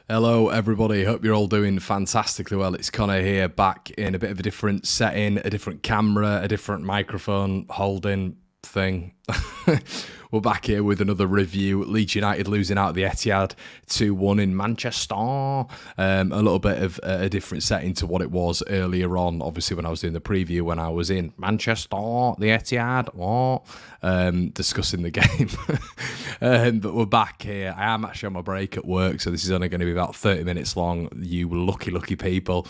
Hello, everybody. Hope you're all doing fantastically well. It's Conor here, back in a bit of a different setting, a different camera, a different microphone holding thing. We're back here with another review. Leeds United losing out at the Etihad 2-1 in Manchester. A little bit of a different setting to what it was earlier on, obviously, when I was doing the preview, when I was in Manchester, the Etihad, discussing the game. But we're back here. I am actually on my break at work, so this is only going to be about 30 minutes long, you lucky people.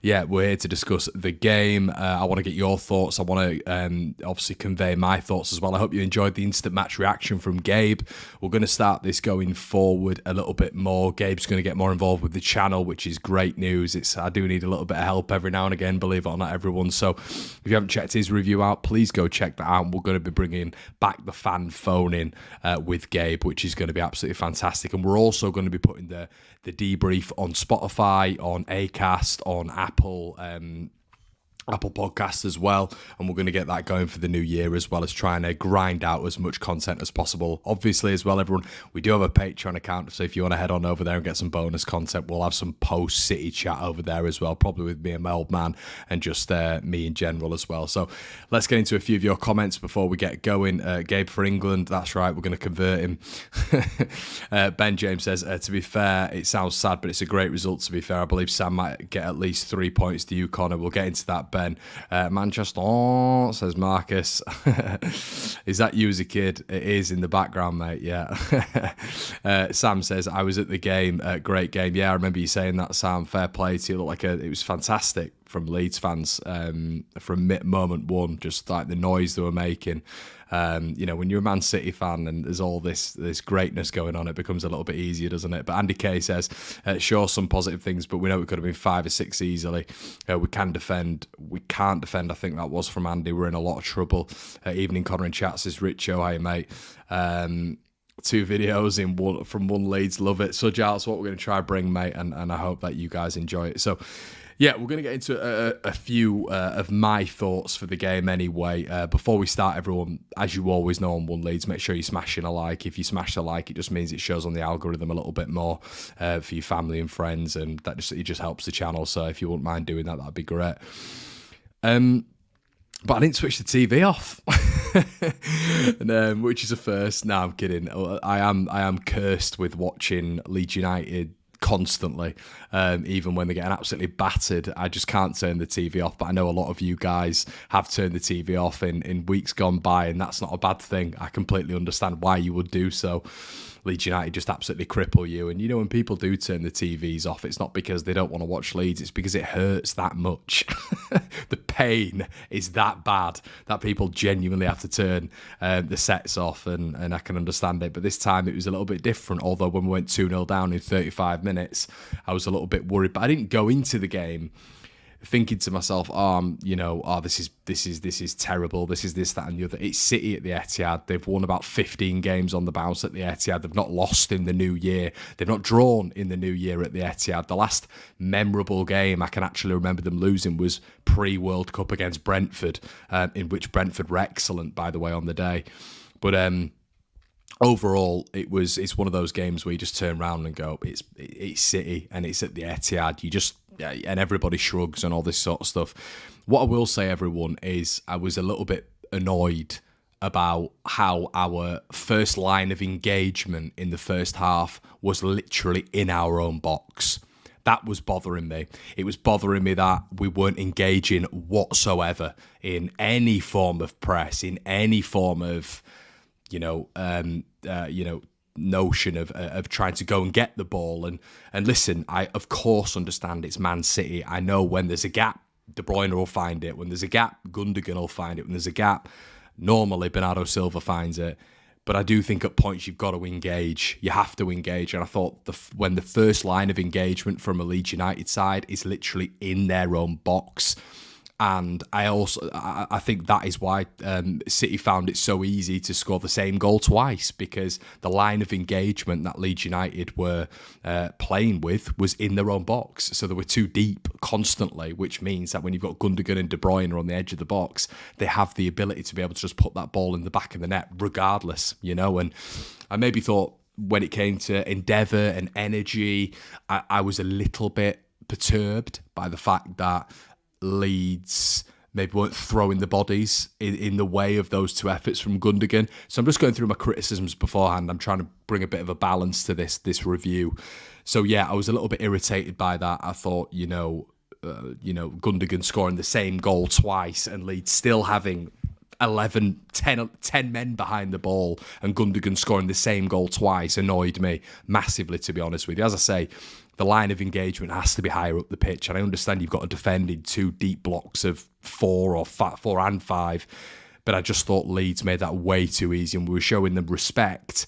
Yeah, we're here to discuss the game. I want to get your thoughts. I want to obviously convey my thoughts as well. I hope you enjoyed the instant match reaction from Gabe. We're going to start this going forward a little bit more. Gabe's going to get more involved with the channel, which is great news. I do need a little bit of help every now and again, believe it or not, everyone. So if you haven't checked his review out, please go check that out. We're going to be bringing back the fan phone in with Gabe, which is going to be absolutely fantastic. And we're also going to be putting the debrief on Spotify, on Acast, on Apple Podcasts as well, and we're going to get that going for the new year, as well as trying to grind out as much content as possible. Obviously, as well, everyone, we do have a Patreon account, so if you want to head on over there and get some bonus content, we'll have some post-City chat over there as well, probably with me and my old man, and just me in general as well. So let's get into a few of your comments before we get going. Gabe for England, that's right, we're going to convert him. Ben James says, to be fair, it sounds sad, but it's a great result, to be fair. I believe Sam might get at least 3 points to you, Conor. We'll get into that, Ben. Manchester, says Marcus. Is that you as a kid? It is in the background, mate. Yeah. Sam says, I was at the game. Great game. Yeah, I remember you saying that, Sam. Fair play to you. It was fantastic from Leeds fans from moment one, just like the noise they were making. When you're a Man City fan and there's all this greatness going on, it becomes a little bit easier, doesn't it? But Andy Kay says, sure, some positive things, but we know it could have been 5 or 6 easily. We can defend. We can't defend. I think that was from Andy. We're in a lot of trouble. Evening Conor in chat says, Richo, hi mate. 2 videos from one Leeds, love it. So that's what we're going to try bring, mate, and I hope that you guys enjoy it. So yeah, we're going to get into a few of my thoughts for the game anyway. Before we start, everyone, as you always know on One Leeds, make sure you're smashing a like. If you smash the like, it just means it shows on the algorithm a little bit more for your family and friends, and it just helps the channel. So if you wouldn't mind doing that, that'd be great. But I didn't switch the TV off, which is a first. No, I'm kidding. I am cursed with watching Leeds United constantly, even when they're getting absolutely battered. I just can't turn the TV off, but I know a lot of you guys have turned the TV off in weeks gone by, and that's not a bad thing. I completely understand why you would do so. Leeds United just absolutely cripple you, and when people do turn the TVs off, it's not because they don't want to watch Leeds, it's because it hurts that much. The pain is that bad that people genuinely have to turn the sets off, and I can understand it. But this time it was a little bit different, although when we went 2-0 down in 35 minutes, I was a little bit worried, but I didn't go into the game thinking to myself, this is terrible, this, that and the other. It's City at the Etihad. They've won about 15 games on the bounce at the Etihad. They've not lost in the new year. They've not drawn in the new year at the Etihad. The last memorable game I can actually remember them losing was pre-World Cup against Brentford, in which Brentford were excellent, by the way, on the day. But overall, it's one of those games where you just turn around and go, it's City and it's at the Etihad. And everybody shrugs and all this sort of stuff. What I will say, everyone, is I was a little bit annoyed about how our first line of engagement in the first half was literally in our own box. That was bothering me. It was bothering me that we weren't engaging whatsoever in any form of press, in any form of notion of trying to go and get the ball. And listen, I of course understand it's Man City. I know when there's a gap, De Bruyne will find it. When there's a gap, Gundogan will find it. When there's a gap, normally Bernardo Silva finds it. But I do think at points you've got to engage. You have to engage. And I thought when the first line of engagement from a Leeds United side is literally in their own box, and I think that is why City found it so easy to score the same goal twice, because the line of engagement that Leeds United were playing with was in their own box. So they were too deep constantly, which means that when you've got Gundogan and De Bruyne on the edge of the box, they have the ability to be able to just put that ball in the back of the net regardless, And I maybe thought when it came to endeavour and energy, I was a little bit perturbed by the fact that Leeds maybe weren't throwing the bodies in the way of those two efforts from Gundogan. So I'm just going through my criticisms beforehand. I'm trying to bring a bit of a balance to this review. So yeah, I was a little bit irritated by that. I thought, Gundogan scoring the same goal twice and Leeds still having 10 men behind the ball and Gundogan scoring the same goal twice annoyed me massively, to be honest with you. As I say, the line of engagement has to be higher up the pitch, and I understand you've got to defend in 2 deep blocks of 4 and 5, but I just thought Leeds made that way too easy, and we were showing them respect,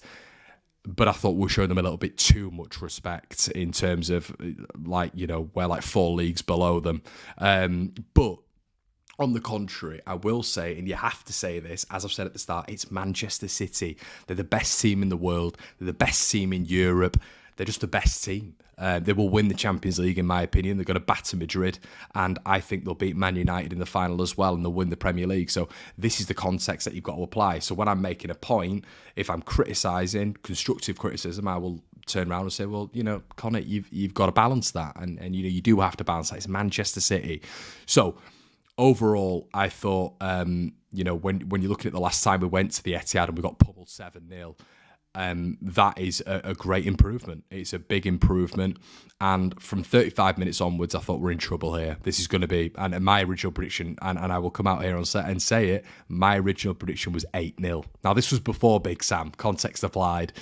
but I thought we were showing them a little bit too much respect in terms of, we're 4 leagues below them. But on the contrary, I will say, and you have to say this, as I've said at the start, it's Manchester City. They're the best team in the world. They're the best team in Europe. They're just the best team. They will win the Champions League, in my opinion. They're going to batter Madrid, and I think they'll beat Man United in the final as well, and they'll win the Premier League. So this is the context that you've got to apply. So when I'm making a point, if I'm criticising, constructive criticism, I will turn around and say, well, Conor, you've got to balance that, and you do have to balance that. It's Manchester City. So overall, I thought, when you're looking at the last time we went to the Etihad and we got pummeled 7-0, that is a great improvement. It's a big improvement. And from 35 minutes onwards, I thought we're in trouble here. This is going to be, and my original prediction, and I will come out here on set and say it, my original prediction was 8-0. Now, this was before Big Sam, context applied.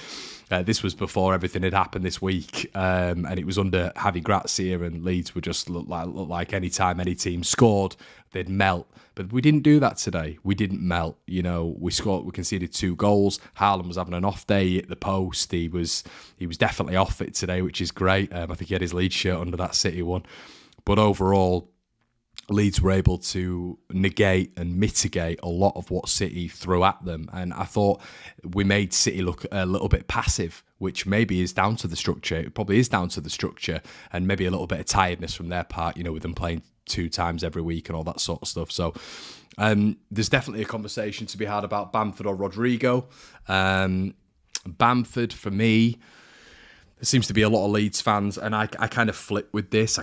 This was before everything had happened this week, and it was under Javi Gracia, and Leeds would just look like any time any team scored, they'd melt. But we didn't do that today. We didn't melt. We conceded 2 goals. Haaland was having an off day at the post. He was definitely off it today, which is great. I think he had his Leeds shirt under that City one. But overall, Leeds were able to negate and mitigate a lot of what City threw at them. And I thought we made City look a little bit passive, which maybe is down to the structure. It probably is down to the structure and maybe a little bit of tiredness from their part, with them playing 2 times every week and all that sort of stuff. So there's definitely a conversation to be had about Bamford or Rodrigo. Bamford, for me, there seems to be a lot of Leeds fans, and I kind of flip with this.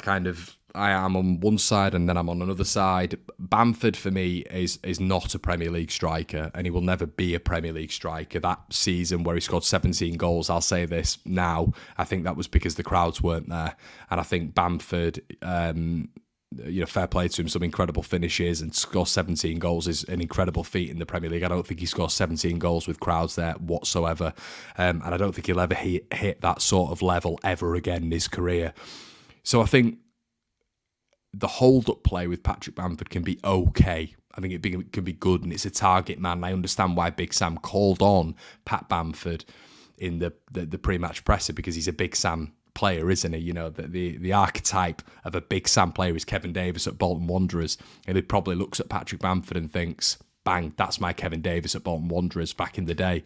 I am on one side and then I'm on another side. Bamford, for me, is not a Premier League striker, and he will never be a Premier League striker. That season where he scored 17 goals, I'll say this now, I think that was because the crowds weren't there. And I think Bamford, fair play to him, some incredible finishes, and score 17 goals is an incredible feat in the Premier League. I don't think he scores 17 goals with crowds there whatsoever. And I don't think he'll ever hit that sort of level ever again in his career. So I think the hold-up play with Patrick Bamford can be okay. I think it can be good, and it's a target man. I understand why Big Sam called on Pat Bamford in the pre-match presser, because he's a Big Sam player, isn't he? The archetype of a Big Sam player is Kevin Davis at Bolton Wanderers, and he probably looks at Patrick Bamford and thinks, bang, that's my Kevin Davis at Bolton Wanderers back in the day.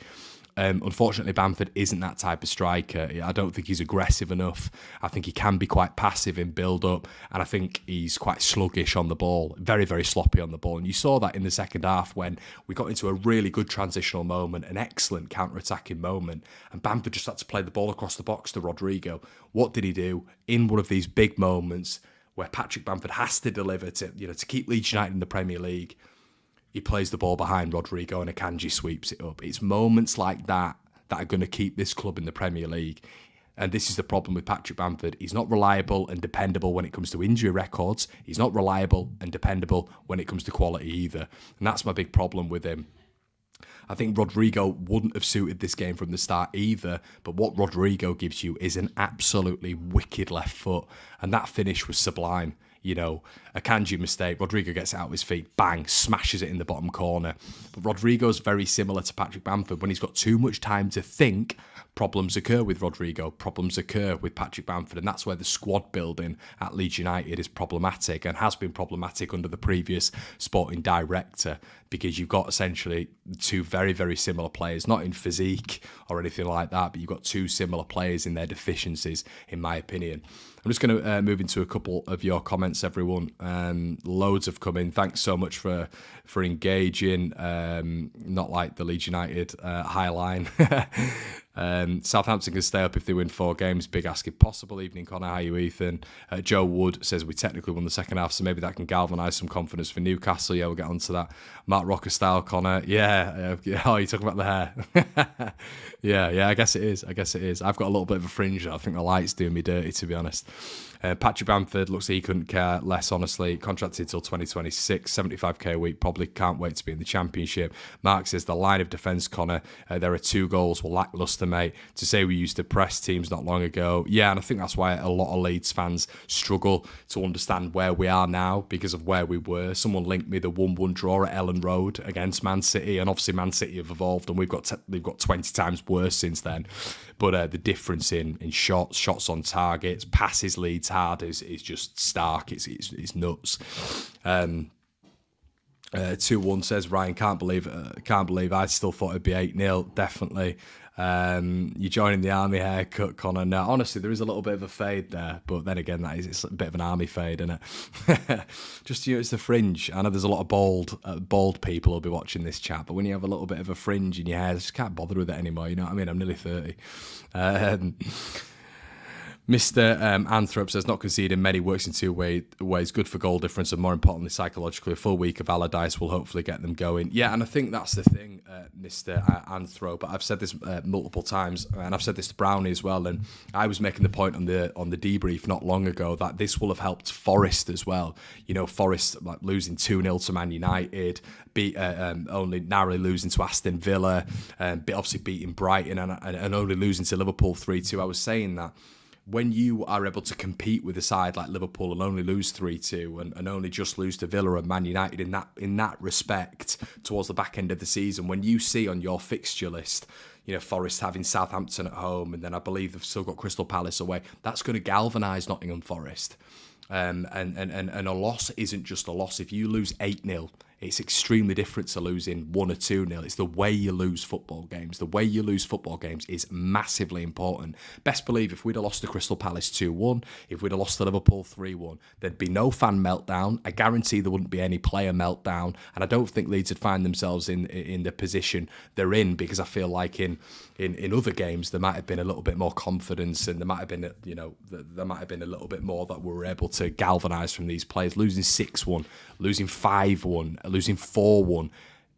Unfortunately, Bamford isn't that type of striker. I don't think he's aggressive enough. I think he can be quite passive in build-up, and I think he's quite sluggish on the ball, very, very sloppy on the ball. And you saw that in the second half when we got into a really good transitional moment, an excellent counter-attacking moment, and Bamford just had to play the ball across the box to Rodrigo. What did he do? In one of these big moments where Patrick Bamford has to deliver to keep Leeds United in the Premier League, he plays the ball behind Rodrigo and Akanji sweeps it up. It's moments like that are going to keep this club in the Premier League. And this is the problem with Patrick Bamford. He's not reliable and dependable when it comes to injury records. He's not reliable and dependable when it comes to quality either. And that's my big problem with him. I think Rodrigo wouldn't have suited this game from the start either, but what Rodrigo gives you is an absolutely wicked left foot, and that finish was sublime. A Kanji mistake, Rodrigo gets it out of his feet, bang, smashes it in the bottom corner. But Rodrigo's very similar to Patrick Bamford. When he's got too much time to think, problems occur with Rodrigo, problems occur with Patrick Bamford, and that's where the squad building at Leeds United is problematic, and has been problematic under the previous sporting director, because you've got essentially 2 very, very similar players, not in physique or anything like that, but you've got 2 similar players in their deficiencies, in my opinion. I'm just going to move into a couple of your comments, everyone. Loads have come in. Thanks so much for engaging. Not like the Leeds United high line. Southampton can stay up if they win 4 games. Big ask if possible. Evening, Conor. How are you, Ethan? Joe Wood says we technically won the second half, so maybe that can galvanise some confidence for Newcastle. Yeah, we'll get onto that. Mark Rocker style, Conor. Yeah. Oh, you're talking about the hair. yeah. I guess it is. I've got a little bit of a fringe. I think the light's doing me dirty, to be honest. Patrick Bamford looks like he couldn't care less, honestly. Contracted till 2026, 75k a week. Probably can't wait to be in the Championship. Mark says the line of defence, Conor, there are 2 goals. Were lacklustre, mate. To say we used to press teams not long ago. Yeah, and I think that's why a lot of Leeds fans struggle to understand where we are now because of where we were. Someone linked me the 1-1 draw at Ellen Road against Man City, and obviously Man City have evolved, and they've got 20 times worse since then. But the difference in shots on targets, passes Leeds hard is just stark. It's nuts. 2-1 says Ryan, can't believe I still thought it'd be 8-0. Definitely. You're joining the army haircut, Conor. No, honestly, there is a little bit of a fade there, but then again, it's a bit of an army fade, isn't it? Just it's the fringe. I know there's a lot of bald people who'll be watching this chat, but when you have a little bit of a fringe in your hair, I just can't bother with it anymore. You know what I mean? I'm nearly 30. Mr. Anthrop says not conceding many works in 2 ways. Good for goal difference and more importantly psychologically. A full week of Allardyce will hopefully get them going. Yeah, and I think that's the thing, Mr. Anthrop. I've said this multiple times, and I've said this to Brownie as well. And I was making the point on the debrief not long ago that this will have helped Forest as well. You know, Forest losing 2-0 to Man United, only narrowly losing to Aston Villa, obviously beating Brighton and only losing to Liverpool 3-2. I was saying that when you are able to compete with a side like Liverpool and only lose 3-2 and only just lose to Villa and Man United in that respect towards the back end of the season, when you see on your fixture list, you know, Forest having Southampton at home and then I believe they've still got Crystal Palace away, that's going to galvanise Nottingham Forest. And a loss isn't just a loss. If you lose 8-0, it's extremely different to losing 1 or 2-0. It's the way you lose football games. The way you lose football games is massively important. Best believe if we'd have lost to Crystal Palace 2-1, if we'd have lost to Liverpool 3-1, there'd be no fan meltdown. I guarantee there wouldn't be any player meltdown. And I don't think Leeds would find themselves in the position they're in, because I feel like in other games there might have been a little bit more confidence and there might have been a little bit more that we were able to galvanise from these players. Losing 6-1, losing 5-1, losing 4-1,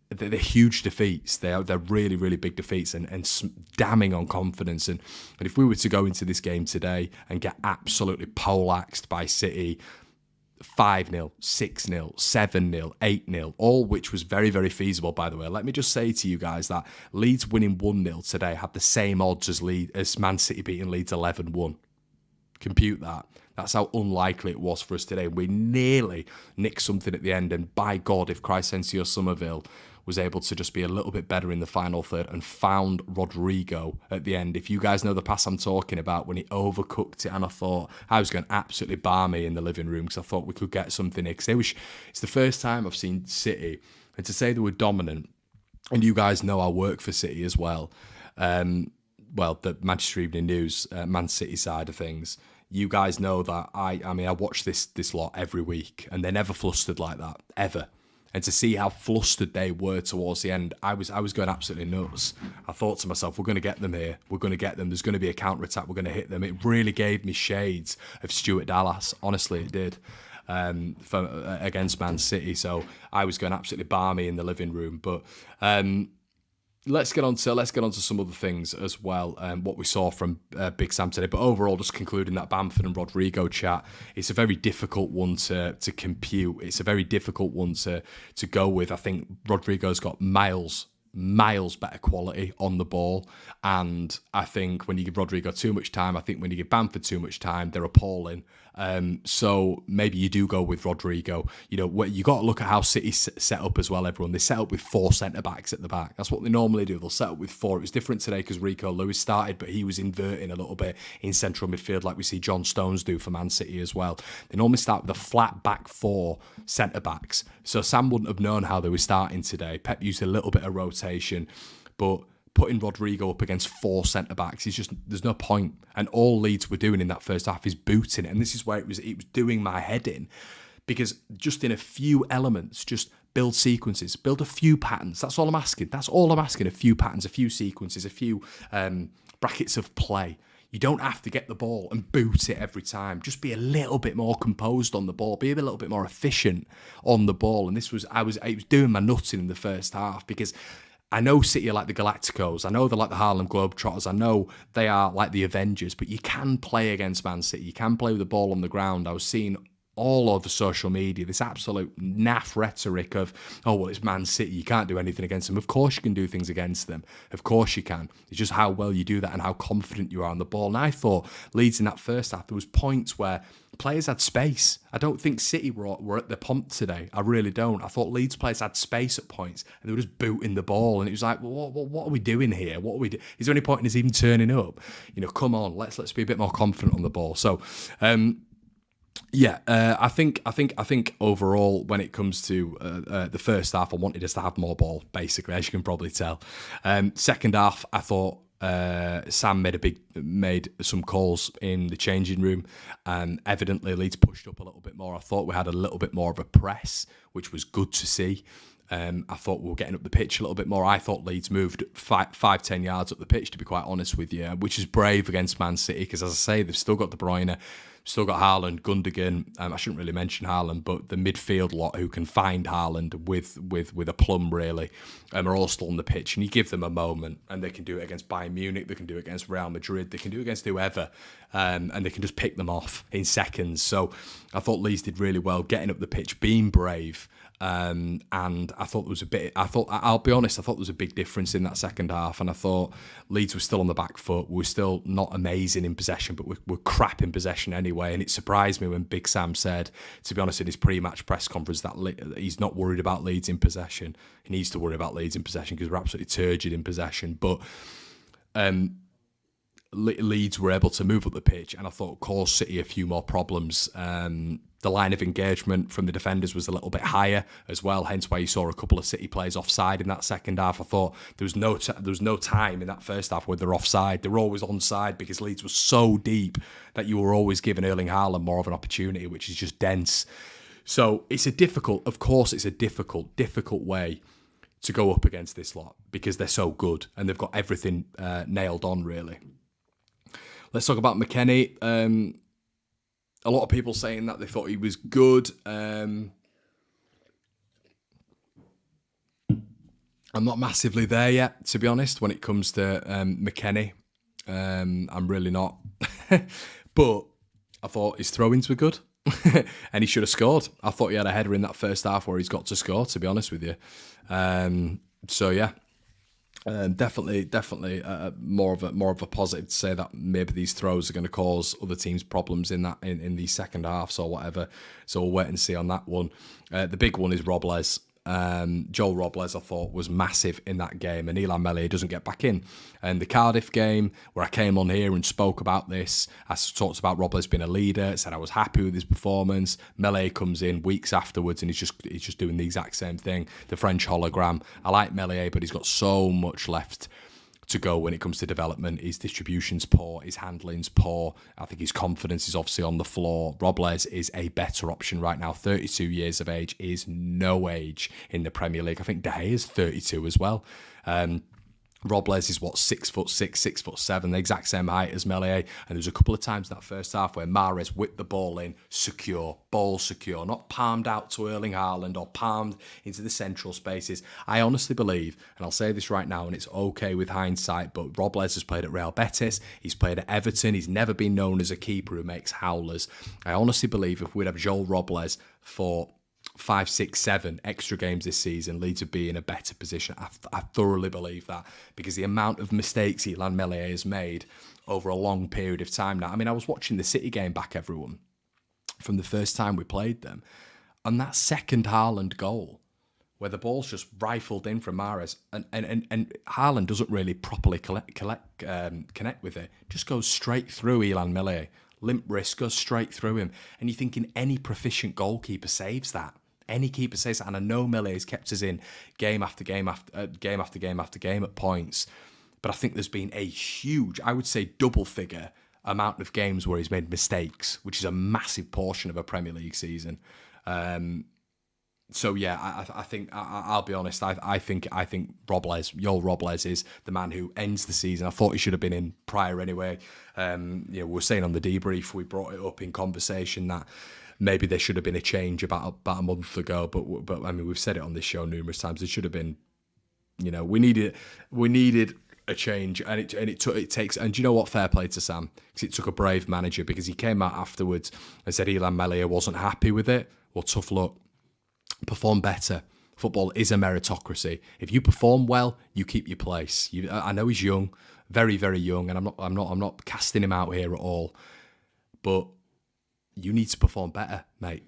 they're huge defeats. They're really, really big defeats and damning on confidence. And if we were to go into this game today and get absolutely poleaxed by City, 5-0, 6-0, 7-0, 8-0, all which was very, very feasible, by the way. Let me just say to you guys that Leeds winning 1-0 today had the same odds as Man City beating Leeds 11-1. Compute that. That's how unlikely it was for us today. We nearly nicked something at the end, and by God, if Crysencio Somerville was able to just be a little bit better in the final third and found Rodrigo at the end. If you guys know the pass I'm talking about, when he overcooked it, and I thought I was going absolutely bar me in the living room because I thought we could get something here. Because it's the first time I've seen City, and to say they were dominant, and you guys know I work for City as well, the Manchester Evening News, Man City side of things, you guys know that I watch this lot every week, and they're never flustered like that, ever. And to see how flustered they were towards the end, I was going absolutely nuts. I thought to myself, we're going to get them here. We're going to get them. There's going to be a counter-attack. We're going to hit them. It really gave me shades of Stuart Dallas. Honestly, it did. Against Man City. So I was going absolutely balmy in the living room. But let's get on to some other things as well. What we saw from Big Sam today, but overall, just concluding that Bamford and Rodrigo chat, it's a very difficult one to compute. It's a very difficult one to go with. I think Rodrigo's got miles better quality on the ball, and I think when you give Rodrigo too much time, I think when you give Bamford too much time, they're appalling. So maybe you do go with Rodrigo. You know, you got to look at how City set up as well, everyone. They set up with 4 centre-backs at the back. That's what they normally do. They'll set up with 4. It was different today because Rico Lewis started, but he was inverting a little bit in central midfield like we see John Stones do for Man City as well. They normally start with a flat back 4 centre-backs. So Sam wouldn't have known how they were starting today. Pep used a little bit of rotation, but putting Rodrigo up against 4 centre-backs is just, there's no point. And all Leeds were doing in that first half is booting it. And this is where it was doing my head in. Because just in a few elements, just build sequences, build a few patterns. That's all I'm asking. That's all I'm asking. A few patterns, a few sequences, a few brackets of play. You don't have to get the ball and boot it every time. Just be a little bit more composed on the ball. Be a little bit more efficient on the ball. And it was doing my nutting in the first half, because I know City are like the Galacticos. I know they're like the Harlem Globetrotters. I know they are like the Avengers. But you can play against Man City. You can play with the ball on the ground. I was seeing all over social media this absolute naff rhetoric of, oh, well, it's Man City, you can't do anything against them. Of course you can do things against them. Of course you can. It's just how well you do that and how confident you are on the ball. And I thought Leeds in that first half, there was points where players had space. I don't think City were at the pump today. I really don't. I thought Leeds players had space at points and they were just booting the ball. And it was like, well, what are we doing here? What are we doing? Is there any point in us even turning up? Come on, let's be a bit more confident on the ball. So, I think overall, when it comes to the first half, I wanted us to have more ball, basically, as you can probably tell. Second half, I thought Sam made some calls in the changing room, and evidently Leeds pushed up a little bit more. I thought we had a little bit more of a press, which was good to see. I thought we were getting up the pitch a little bit more. I thought Leeds moved 5-10 yards up the pitch, to be quite honest with you, which is brave against Man City, because, as I say, they've still got De Bruyne, still got Haaland, Gundogan. I shouldn't really mention Haaland, but the midfield lot who can find Haaland with a plum, really, are all still on the pitch. And you give them a moment, and they can do it against Bayern Munich, they can do it against Real Madrid, they can do it against whoever, and they can just pick them off in seconds. So I thought Leeds did really well getting up the pitch, being brave. And I thought there was I'll be honest, I thought there was a big difference in that second half, and I thought Leeds were still on the back foot. We were still not amazing in possession, but we're crap in possession anyway. And it surprised me when Big Sam said, to be honest, in his pre-match press conference, that he's not worried about Leeds in possession. He needs to worry about Leeds in possession because we're absolutely turgid in possession. But Leeds were able to move up the pitch, and I thought caused City a few more problems. The line of engagement from the defenders was a little bit higher as well, hence why you saw a couple of City players offside in that second half. I thought there was no time in that first half where they're offside. They were always onside because Leeds was so deep that you were always giving Erling Haaland more of an opportunity, which is just dense. So it's a difficult way to go up against this lot because they're so good and they've got everything nailed on, really. Let's talk about McKennie. A lot of people saying that they thought he was good. I'm not massively there yet, to be honest, when it comes to McKennie. I'm really not. But I thought his throw-ins were good. And he should have scored. I thought he had a header in that first half where he's got to score, to be honest with you. So, yeah. Definitely more of a positive to say that maybe these throws are going to cause other teams problems in these second halves or whatever. So we'll wait and see on that one. The big one is Robles. Joel Robles, I thought, was massive in that game, and Illan Meslier doesn't get back in. And the Cardiff game, where I came on here and spoke about this, I talked about Robles being a leader, said I was happy with his performance. Meslier comes in weeks afterwards, and he's just doing the exact same thing. The French hologram. I like Meslier, but he's got so much left to go when it comes to development. His distribution's poor, his handling's poor. I think his confidence is obviously on the floor. Robles is a better option right now. 32 years of age is no age in the Premier League. I think De Gea is 32 as well. Robles is 6'6", 6'7", the exact same height as Meslier. And there was a couple of times in that first half where Mahrez whipped the ball in, ball secure, not palmed out to Erling Haaland or palmed into the central spaces. I honestly believe, and I'll say this right now, and it's okay with hindsight, but Robles has played at Real Betis, he's played at Everton, he's never been known as a keeper who makes howlers. I honestly believe if we'd have Joel Robles for 5, 6, 7 extra games this season, Leeds would be in a better position. I thoroughly believe that, because the amount of mistakes Illan Meslier has made over a long period of time now. I mean, I was watching the City game back, everyone, from the first time we played them, and that second Haaland goal, where the ball's just rifled in from Mahrez, and Haaland doesn't really properly connect with it, just goes straight through Illan Meslier. Limp wrist goes straight through him, and you're thinking any proficient goalkeeper saves that. Any keeper saves that, and I know Mele's kept us in game after game after game at points, but I think there's been a huge, I would say double figure amount of games where he's made mistakes, which is a massive portion of a Premier League season. So yeah, I think I'll be honest. I think Robles is the man who ends the season. I thought he should have been in prior anyway. We were saying on the debrief, we brought it up in conversation that maybe there should have been a change about a month ago. But I mean, we've said it on this show numerous times. There should have been. We needed a change, and it takes. And do you know what? Fair play to Sam, because it took a brave manager, because he came out afterwards and said Illan Meslier wasn't happy with it. Well, tough luck. Perform better. Football is a meritocracy. If you perform well, you keep your place. I know he's young, very, very young, and I'm not casting him out here at all. But you need to perform better, mate.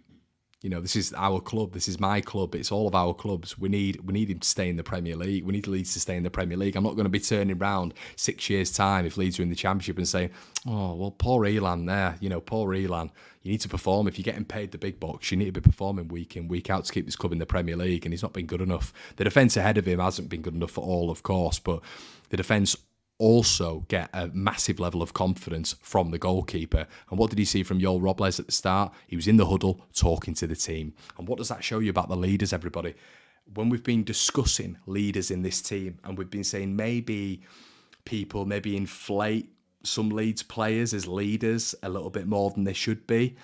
This is our club. This is my club. It's all of our clubs. We need him to stay in the Premier League. We need Leeds to stay in the Premier League. I'm not going to be turning around 6 years' time if Leeds are in the Championship and saying, oh, well, poor Elan there. Poor Elan. You need to perform. If you're getting paid the big bucks, you need to be performing week in, week out to keep this club in the Premier League, and he's not been good enough. The defence ahead of him hasn't been good enough for all, of course, but the defence also get a massive level of confidence from the goalkeeper. And what did he see from Joel Robles at the start? He was in the huddle talking to the team. And what does that show you about the leaders, everybody? When we've been discussing leaders in this team, and we've been saying maybe people inflate some Leeds players as leaders a little bit more than they should be.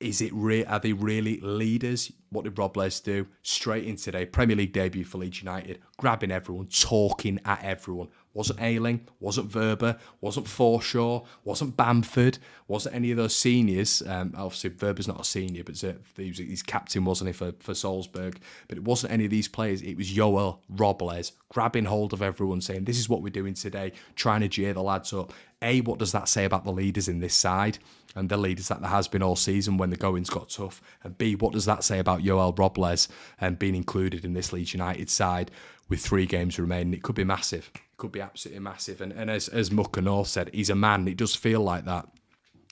Are they really leaders? What did Robles do? Straight in today, Premier League debut for Leeds United, grabbing everyone, talking at everyone. Wasn't Ayling, wasn't Verber, wasn't Forshaw, wasn't Bamford, wasn't any of those seniors. Obviously, Verber's not a senior, but he's captain, wasn't he, for Salzburg? But it wasn't any of these players. It was Joel Robles grabbing hold of everyone, saying, this is what we're doing today, trying to cheer the lads up. A, what does that say about the leaders in this side? And the leaders that there has been all season when the goings got tough. And B, what does that say about Joel Robles and being included in this Leeds United side with 3 games remaining? It could be massive. It could be absolutely massive. And as Conor said, he's a man. It does feel like that.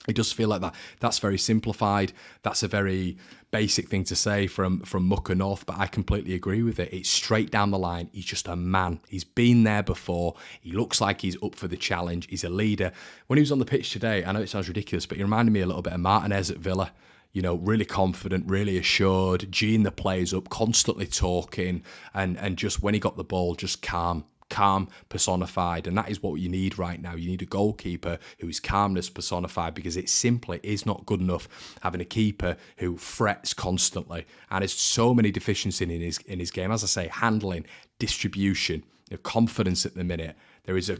It does feel like that. That's very simplified. That's a very basic thing to say from Conor, but I completely agree with it. It's straight down the line. He's just a man. He's been there before. He looks like he's up for the challenge. He's a leader. When he was on the pitch today, I know it sounds ridiculous, but he reminded me a little bit of Martinez at Villa. Really confident, really assured, G'ing the players up, constantly talking, and just when he got the ball, just calm personified. And that is what you need right now. You need a goalkeeper who is calmness personified, because it simply is not good enough having a keeper who frets constantly and has so many deficiencies in his game. As I say, handling, distribution, confidence at the minute. There is a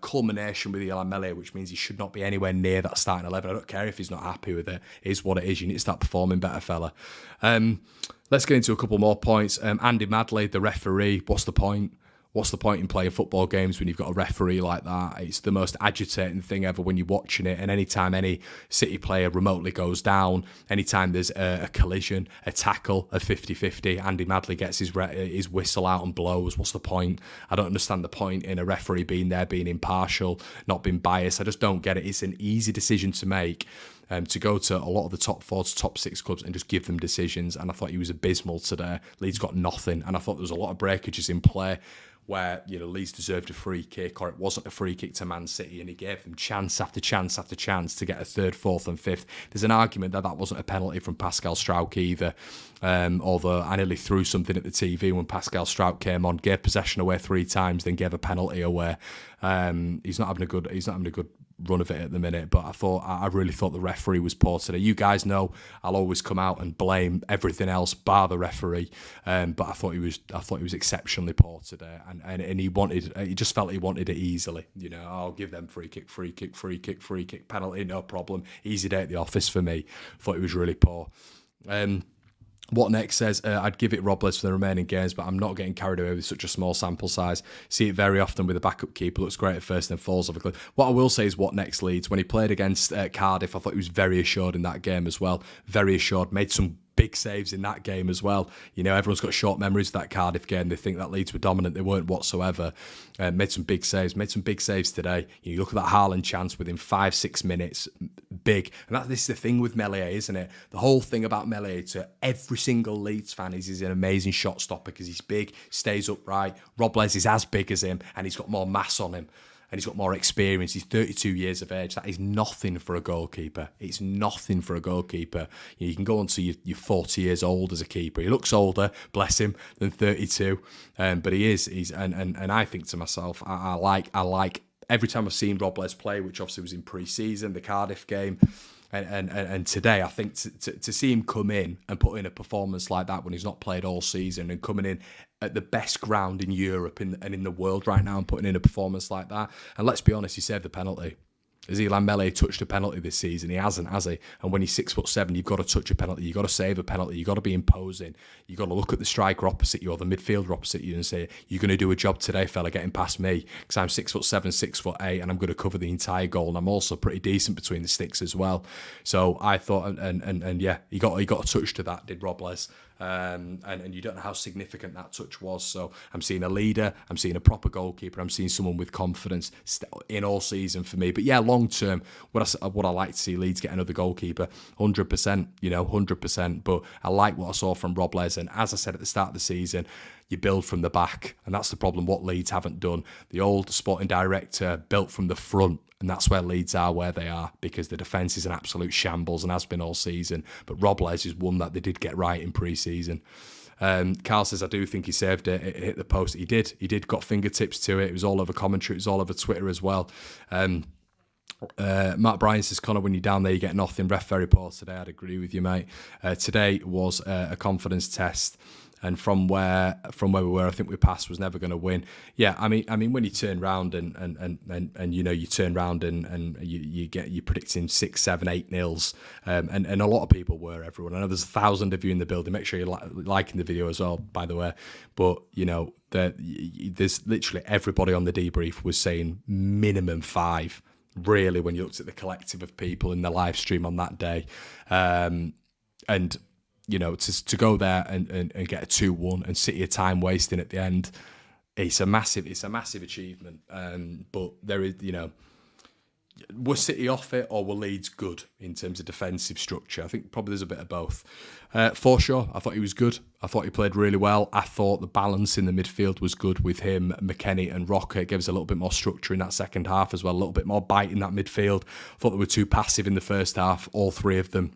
culmination with Illan Meslier, which means he should not be anywhere near that starting 11. I don't care if he's not happy with it. It is what it is. You need to start performing better, fella. Let's get into a couple more points. Andy Madley, the referee, what's the point? What's the point in playing football games when you've got a referee like that? It's the most agitating thing ever when you're watching it. And anytime any City player remotely goes down, anytime there's a collision, a tackle, a 50-50, Andy Madley gets his whistle out and blows. What's the point? I don't understand the point in a referee being there, being impartial, not being biased. I just don't get it. It's an easy decision to make. To go to a lot of the top 4 to top 6 clubs and just give them decisions. And I thought he was abysmal today. Leeds got nothing. And I thought there was a lot of breakages in play where Leeds deserved a free kick, or it wasn't a free kick to Man City, and he gave them chance after chance after chance to get a 3rd, 4th and 5th. There's an argument that wasn't a penalty from Pascal Struijk either, although I nearly threw something at the TV when Pascal Struijk came on, gave possession away 3 times, then gave a penalty away. He's not having a good run of it at the minute, but I really thought the referee was poor today. You guys know I'll always come out and blame everything else bar the referee, but I thought he was exceptionally poor today, and he just felt he wanted it easily. I'll give them free kick, penalty, no problem, easy day at the office for me. Thought he was really poor. What next says, I'd give it Robles for the remaining games, but I'm not getting carried away with such a small sample size. See it very often with a backup keeper. Looks great at first, then falls off a cliff. What I will say is what next Leeds. When he played against Cardiff, I thought he was very assured in that game as well. Very assured. Made some big saves in that game as well. Everyone's got short memories of that Cardiff game. They think that Leeds were dominant. They weren't whatsoever. Made some big saves today. You look at that Haaland chance within 5-6 minutes. Big. And this is the thing with Meslier, isn't it? The whole thing about Meslier to every single Leeds fan is he's an amazing shot stopper because he's big, stays upright. Robles is as big as him and he's got more mass on him. and he's got more experience. He's 32 years of age. That is nothing for a goalkeeper. It's nothing for a goalkeeper. You can go on to you're 40 years old as a keeper. He looks older, bless him, than 32, but he is. And I think to myself, I like every time I've seen Robles play, which obviously was in pre-season, the Cardiff game, and today, I think to see him come in and put in a performance like that when he's not played all season, and coming in at the best ground in Europe and in the world right now and putting in a performance like that. And let's be honest, he saved the penalty. Has Ilan Mele touched a penalty this season? He hasn't, has he? And when he's 6'7", you've got to touch a penalty. You've got to save a penalty. You've got to be imposing. You've got to look at the striker opposite you or the midfielder opposite you and say, you're going to do a job today, fella, getting past me, because I'm 6'7", 6'8", and I'm going to cover the entire goal. And I'm also pretty decent between the sticks as well. So I thought, and yeah, he got a touch to that, did Robles. And you don't know how significant that touch was. So I'm seeing a leader, I'm seeing a proper goalkeeper, I'm seeing someone with confidence in all season for me. But yeah, long term, what I like to see Leeds get another goalkeeper, 100%, 100%. But I like what I saw from Robles, and as I said at the start of the season, you build from the back, and that's the problem what Leeds haven't done. The old sporting director built from the front, and that's where Leeds are where they are, because the defence is an absolute shambles and has been all season. But Robles is one that they did get right in pre-season. Carl says, I do think he saved it. It hit the post. He did got fingertips to it. It was all over commentary. It was all over Twitter as well. Matt Bryan says, Conor, when you're down there, you get nothing. Ref very poor today. I'd agree with you, mate. Today was a confidence test. And from where we were, I think we passed was never going to win. Yeah, I mean, when you turn round and you turn round and you're predicting 6, 7, 8-0, and a lot of people were, everyone. I know there's 1,000 of you in the building. Make sure you're liking the video as well, by the way. But there's literally everybody on the debrief was saying minimum 5. Really, when you looked at the collective of people in the live stream on that day, and to go there and get a 2-1 and City a time wasting at the end, it's a massive achievement. But there is, were City off it, or were Leeds good in terms of defensive structure? I think probably there's a bit of both. For sure, I thought he was good. I thought he played really well. I thought the balance in the midfield was good with him, McKennie and Rocker. It gave us a little bit more structure in that second half as well, a little bit more bite in that midfield. I thought they were too passive in the first half, all three of them.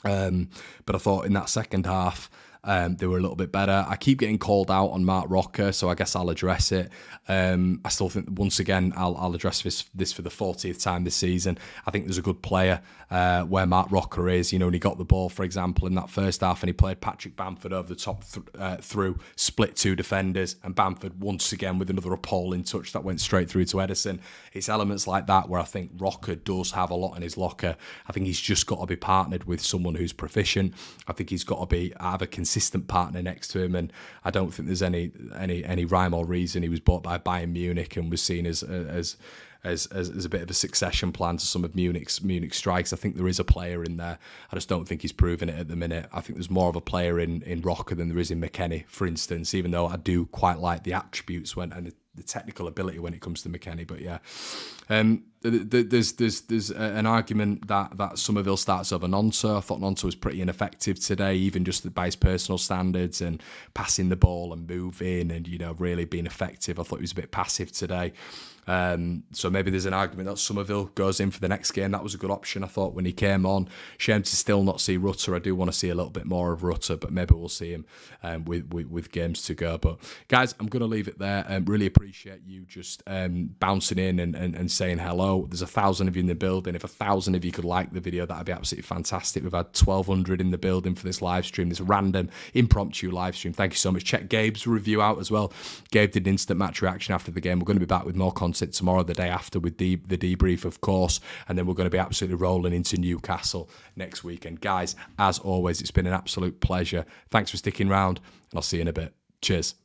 But I thought in that second half, they were a little bit better. I keep getting called out on Mark Rocker, so I guess I'll address it. I still think, once again, I'll address this for the 40th time this season. I think there's a good player where Mark Rocker is. When he got the ball, for example, in that first half, and he played Patrick Bamford over the top through, split 2 defenders, and Bamford once again with another appalling touch that went straight through to Ederson. It's elements like that where I think Rocker does have a lot in his locker. I think he's just got to be partnered with someone who's proficient. I think he's got to have a consistent partner next to him, and I don't think there's any rhyme or reason he was bought by Bayern Munich and was seen as a bit of a succession plan to some of Munich's strikes. I think there is a player in there. I just don't think he's proven it at the minute. I think there's more of a player in Rocker than there is in McKennie, for instance, even though I do quite like the attributes and the technical ability when it comes to McKennie. But yeah, there's an argument that Somerville starts over Nonto. I thought Nonto was pretty ineffective today, even just by his personal standards and passing the ball and moving and really being effective. I thought he was a bit passive today. So maybe there's an argument that Somerville goes in for the next game. That was a good option, I thought, when he came on. Shame to still not see Rutter. I do want to see a little bit more of Rutter, but maybe we'll see him with games to go. But guys, I'm going to leave it there. Really appreciate you just bouncing in and saying hello. There's 1,000 of you in the building. If 1,000 of you could like the video, that'd be absolutely fantastic. We've had 1,200 in the building for this live stream, this random impromptu live stream. Thank you so much. Check Gabe's review out as well. Gabe did an instant match reaction after the game. We're going to be back with more content tomorrow, the day after, with the debrief, of course, and then we're going to be absolutely rolling into Newcastle next weekend. Guys, as always, it's been an absolute pleasure. Thanks for sticking around, and I'll see you in a bit. Cheers.